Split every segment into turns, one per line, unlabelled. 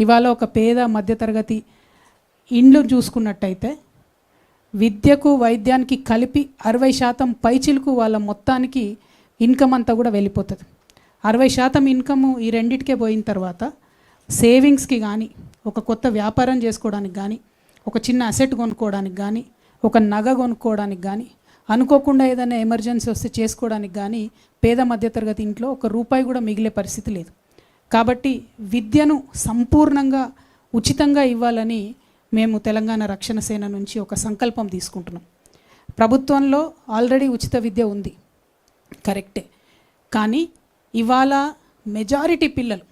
ఇవాళ ఒక పేద మధ్యతరగతి ఇండ్లు చూసుకున్నట్టయితే విద్యకు వైద్యానికి కలిపి 60% పైచిలకు వాళ్ళ మొత్తానికి ఇన్కమ్ అంతా కూడా వెళ్ళిపోతుంది. 60% ఇన్కమ్ ఈ రెండిటికే పోయిన తర్వాత సేవింగ్స్కి కానీ, ఒక కొత్త వ్యాపారం చేసుకోవడానికి కానీ, ఒక చిన్న అసెట్ కొనుక్కోవడానికి కానీ, ఒక నగ కొనుక్కోవడానికి కానీ, అనుకోకుండా ఏదైనా ఎమర్జెన్సీ వస్తే చేసుకోవడానికి కానీ పేద మధ్యతరగతి ఇంట్లో ఒక రూపాయి కూడా మిగిలే పరిస్థితి లేదు. కాబట్టి విద్యను సంపూర్ణంగా ఉచితంగా ఇవ్వాలని మేము తెలంగాణ రక్షణ సేన నుంచి ఒక సంకల్పం తీసుకుంటున్నాం. ప్రభుత్వంలో ఆల్రెడీ ఉచిత విద్య ఉంది, కరెక్టే. కానీ ఇవాళ మెజారిటీ పిల్లలు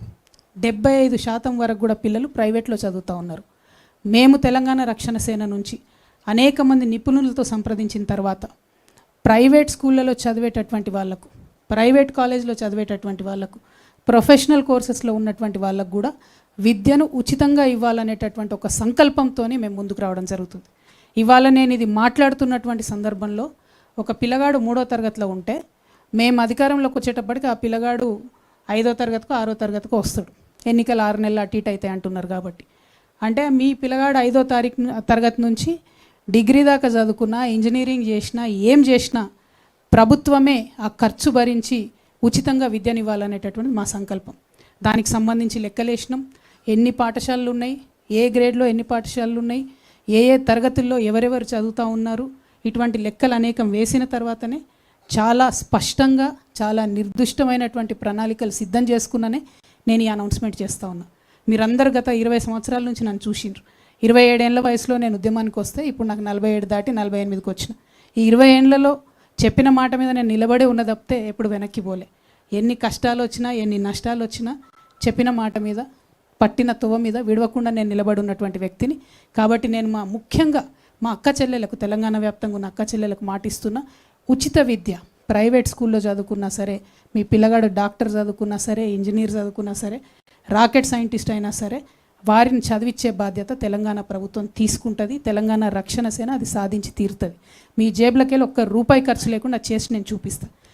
75% వరకు కూడా పిల్లలు ప్రైవేట్లో చదువుతూ ఉన్నారు. మేము తెలంగాణ రక్షణ సేన నుంచి అనేక మంది నిపుణులతో సంప్రదించిన తర్వాత ప్రైవేట్ స్కూళ్ళలో చదివేటటువంటి వాళ్ళకు, ప్రైవేట్ కాలేజ్లో చదివేటటువంటి వాళ్ళకు, ప్రొఫెషనల్ కోర్సెస్లో ఉన్నటువంటి వాళ్ళకు కూడా విద్యను ఉచితంగా ఇవ్వాలనేటటువంటి ఒక సంకల్పంతోనే మేము ముందుకు రావడం జరుగుతుంది. ఇవాళ నేను ఇది మాట్లాడుతున్నటువంటి సందర్భంలో ఒక పిల్లగాడు 3వ తరగతిలో ఉంటే మేము అధికారంలోకి వచ్చేటప్పటికి ఆ పిల్లగాడు 5వ తరగతికో 6వ తరగతికో వస్తాడు. ఎన్నికలు 6 నెలలు అటు ఇటు అయితే అంటున్నారు కాబట్టి. అంటే మీ పిల్లగాడు 5వ తరగతి నుంచి డిగ్రీ దాకా చదువుకున్నా, ఇంజనీరింగ్ చేసినా, ఏం చేసినా ప్రభుత్వమే ఆ ఖర్చు భరించి ఉచితంగా విద్యనివ్వాలనేటటువంటి మా సంకల్పం. దానికి సంబంధించి లెక్కలేసినాం. ఎన్ని పాఠశాలలు ఉన్నాయి, ఏ గ్రేడ్లో ఎన్ని పాఠశాలలు ఉన్నాయి, ఏ ఏ తరగతుల్లో ఎవరెవరు చదువుతూ ఉన్నారు, ఇటువంటి లెక్కలు అనేకం వేసిన తర్వాతనే చాలా స్పష్టంగా, చాలా నిర్దిష్టమైనటువంటి ప్రణాళికలు సిద్ధం చేసుకున్ననే నేను ఈ అనౌన్స్మెంట్ చేస్తూ ఉన్నా. మీరందరూ గత 20 సంవత్సరాల నుంచి నన్ను చూసిండ్రు. 27 ఏళ్ల వయసులో నేను ఉద్యమానికి వస్తే ఇప్పుడు నాకు 47 దాటి 48కి వచ్చిన. ఈ 20 ఏళ్లలో చెప్పిన మాట మీద నేను నిలబడే ఉన్న తప్పితే ఎప్పుడు వెనక్కి పోలే. ఎన్ని కష్టాలు వచ్చినా, ఎన్ని నష్టాలు వచ్చినా చెప్పిన మాట మీద, పట్టిన తువ్వ మీద విడవకుండా నేను నిలబడి ఉన్నటువంటి వ్యక్తిని. కాబట్టి నేను ముఖ్యంగా మా అక్క చెల్లెలకు, తెలంగాణ వ్యాప్తంగా ఉన్న అక్క చెల్లెలకు మాటిస్తున్నా, ఉచిత విద్య ప్రైవేట్ స్కూల్లో చదువుకున్నా సరే, మీ పిల్లగాడు డాక్టర్ చదువుకున్నా సరే, ఇంజనీర్ చదువుకున్నా సరే, రాకెట్ సైంటిస్ట్ అయినా సరే, వారిని చదివించే బాధ్యత తెలంగాణ ప్రభుత్వం తీసుకుంటుంది. తెలంగాణ రక్షణ సేన అది సాధించి తీరుతుంది. మీ జేబులకెళ్ళి ఒక్క రూపాయి ఖర్చు లేకుండా చేసి నేను చూపిస్తాను.